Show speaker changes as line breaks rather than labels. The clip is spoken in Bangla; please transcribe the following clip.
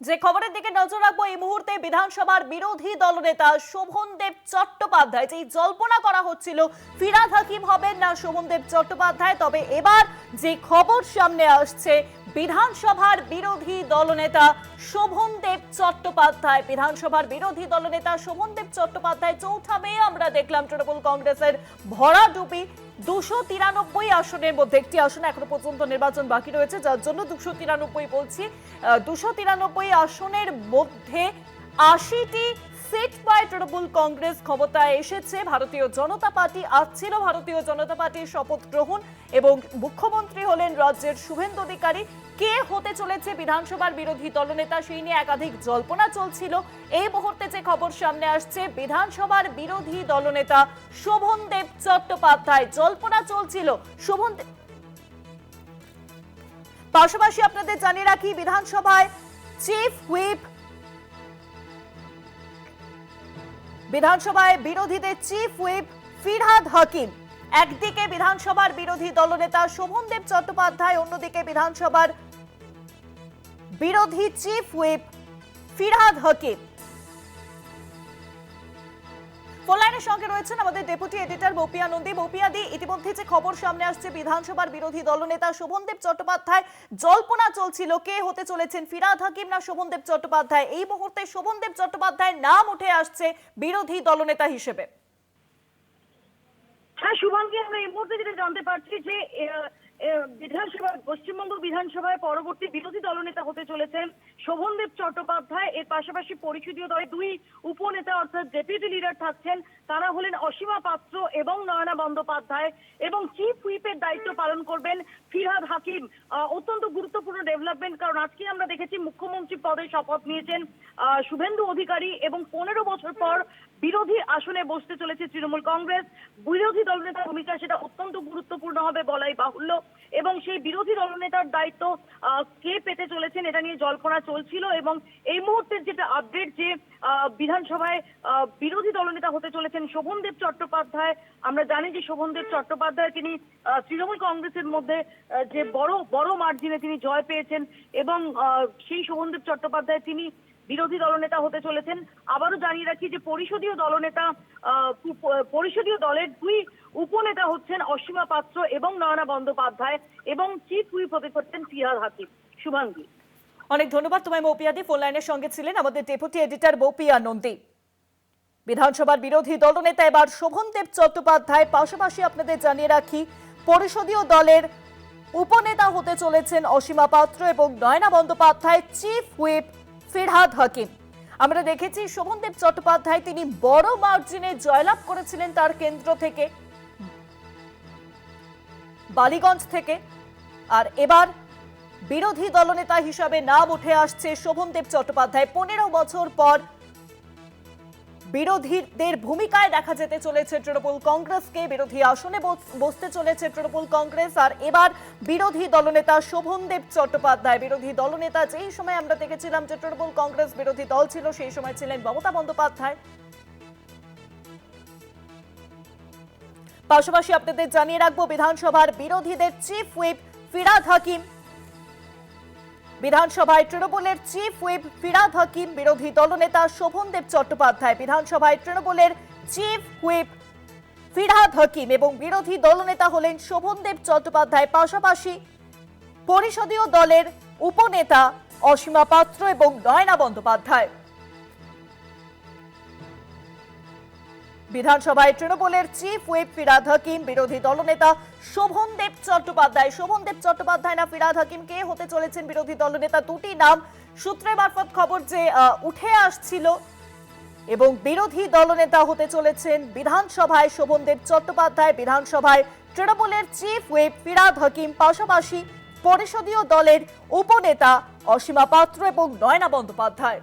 যে খবরের দিকে নজর রাখবো এই মুহূর্তে বিধানসভার বিরোধী দলনেতা শোভনদেব চট্টোপাধ্যায় যে জল্পনা করা হচ্ছিল ফিরহাদ হাকিম হবেন না শোভনদেব চট্টোপাধ্যায়, তবে এবার যে খবর সামনে আসছে বিধানসভার বিরোধী দলনেতা শোভনদেব চট্টোপাধ্যায় বিধানসভার বিরোধী দলনেতা শোভনদেব চট্টোপাধ্যায় ৪ঠা মে আমরা দেখলাম তৃণমূল কংগ্রেসের ভরাডুবি ২৯৩ আসনের মধ্যে একটি আসন এখনো পর্যন্ত নির্বাচন বাকি রয়েছে, যার জন্য ২৯৩ বলছি। ২৯৩ আসনের মধ্যে ৮০টি সিট পায় তৃণমূল কংগ্রেস ক্ষমতায় এসেছে। ভারতীয় জনতা পার্টি আজ ছিল ভারতীয় জনতা পার্টির শপথ গ্রহণ এবং মুখ্যমন্ত্রী হলেন রাজ্যের শুভেন্দু অধিকারী। কে হতে চলেছে বিধানসভার বিরোধী দলনেতা সেই নিয়ে একাধিক জল্পনা চলছিল। এই মুহূর্তে যে খবর সামনে আসছে বিধানসভার বিরোধী দলনেতা শোভনদেব চট্টোপাধ্যায়, জল্পনা চলছিল শোভনদেব। পাশাপাশি আপনাদের জানিয়ে রাখি বিধানসভায় চিফ হুইপ বিধানসভায় বিরোধীদের চিফ হুইপ ফিরহাদ হাকিম একদিকে বিধানসভার বিরোধী দলনেতা শোভনদেব চট্টোপাধ্যায়, অন্যদিকে বিধানসভার বিরোধী চিফ হুইপ ফিরহাদ হাকিম। ফোনলাইনের সঙ্গে রয়েছেন আমাদের ডেপুটি এডিটর বপিয়া নন্দী। বপিয়াদি, ইতিমধ্যে যে খবর সামনে আসছে বিধানসভার বিরোধী দলনেতা শোভনদেব চট্টোপাধ্যায়, জল্পনা চলছিল কে হতে চলেছেন ফিরহাদ হাকিম না শোভনদেব চট্টোপাধ্যায়। এই মুহূর্তে শোভনদেব চট্টোপাধ্যায়ের নাম উঠে আসছে বিরোধী দলনেতা হিসেবে।
হ্যাঁ শুভাঙ্গী, আমরা এই মুহূর্তে যেটা জানতে পারছি যে বিধানসভা পশ্চিমবঙ্গ বিধানসভায় পরবর্তী বিরোধী দলনেতা হতে চলেছেন শোভনদেব চট্টোপাধ্যায়। এর পাশাপাশি পরিষদীয় দলে দুই উপনেতা অর্থাৎ ডেপুটি লিডার থাকছেন, তারা হলেন অসীমা পাত্র এবং নয়না বন্দ্যোপাধ্যায়, এবং চিফ হুইপের দায়িত্ব পালন করবেন ফিরহাদ হাকিম। অত্যন্ত গুরুত্বপূর্ণ ডেভেলপমেন্ট, কারণ আজকে আমরা দেখেছি মুখ্যমন্ত্রী পদে শপথ নিয়েছেন শুভেন্দু অধিকারী এবং ১৫ বছর পর বিরোধী আসনে বসতে চলেছে তৃণমূল কংগ্রেস। বিরোধী দলনেতার ভূমিকা সেটা অত্যন্ত গুরুত্বপূর্ণ হবে বলাই বাহুল্য, এবং সেই বিরোধী দলনেতার দায়িত্ব কে পেতে চলেছেন এটা নিয়ে জল্পনা চলছিল। এবং এই মুহূর্তের যেটা আপডেট যে বিধানসভায় বিরোধী দলনেতা হতে চলেছেন শোভনদেব চট্টোপাধ্যায়। আমরা জানি যে শোভনদেব চট্টোপাধ্যায় তিনি তৃণমূল কংগ্রেসের মধ্যে যে বড় মার্জিনে তিনি জয় পেয়েছেন, এবং সেই শোভনদেব চট্টোপাধ্যায় তিনি বিরোধী দলনেতা হতে চলেছেন। আবারও জানিয়ে রাখি যে পরিষদীয় দলের দুই উপনেতা হচ্ছেন অসীমা পাত্র এবং নয়না বন্দ্যোপাধ্যায়, এবং চিফ হুইপ হতে চলেছেন ফিরহাদ হাকিম। শুভাঙ্গী,
অনেক ধন্যবাদ তোমায় বপিয়াদি। ফোন লাইনের সঙ্গে ছিলেন আমাদের ডেপুটি এডিটর বপিয়া নন্দী। বিধানসভার বিরোধী দলনেতা এবার শোভনদেব চট্টোপাধ্যায়, পাশাপাশি আপনাদের জানিয়ে রাখি পরিষদীয় দলের উপনেতা হতে চলেছেন অসীমা পাত্র এবং নয়না বন্দ্যোপাধ্যায়, চিফ হুইপ ফিরহাদ হাকিম। আমরা দেখেছি শোভনদেব চট্টোপাধ্যায় তিনি বড় মার্জিনে জয়লাভ করেছিলেন তার কেন্দ্র থেকে বালিগঞ্জ থেকে, আর এবার বিরোধী দলনেতা হিসাবে নাম উঠে আসছে শোভনদেব চট্টোপাধ্যায়। ১৫ বছর পর বিরোধীদের ভূমিকায় দেখা যেতে চলেছে তৃণমূল কংগ্রেসকে, বিরোধী আসনে বসতে চলেছে তৃণমূল কংগ্রেস। আর এবার বিরোধী দলনেতা শোভনদেব চট্টোপাধ্যায়, বিরোধী দলনেতা যেই সময় আমরা দেখেছিলাম যে তৃণমূল কংগ্রেস বিরোধী দল ছিল সেই সময় ছিলেন মমতা বন্দ্যোপাধ্যায়। পাশাপাশি আপনাদের জানিয়ে রাখবো বিধানসভার বিরোধীদের চিফ হুইপ ফিরহাদ হাকিম। বিধানসভায় তৃণমূলের চিফ হুইপ ফিরহাদ হাকিম, বিরোধী দলনেতা শোভনদেব চট্টোপাধ্যায়। বিধানসভায় তৃণমূলের চিফ হুইপ ফিরহাদ হাকিম এবং বিরোধী দলনেতা হলেন শোভনদেব চট্টোপাধ্যায়, পাশাপাশি পরিষদীয় দলের উপনেতা অসীমা পাত্র এবং নয়না বন্দ্যোপাধ্যায়। বিধানসভায় তৃণমূলের চিফ হুইপ ফিরহাদ হাকিম, বিরোধী দলনেতা শোভনদেব চট্টোপাধ্যায়। শোভনদেব চট্টোপাধ্যায় না ফিরহাদ হাকিম, কে হতে চলেছেন বিরোধী দলনেতা? দুটি নাম সূত্রের মারফত খবর যে উঠে আসছিল, এবং বিরোধী দলনেতা হতে চলেছেন বিধানসভায় শোভনদেব চট্টোপাধ্যায়, বিধানসভায় তৃণমূলের চিফ হুইপ ফিরহাদ হাকিম, পাশাপাশি পরিষদীয় দলের উপনেতা অসীমা পাত্র এবং নয়না বন্দ্যোপাধ্যায়।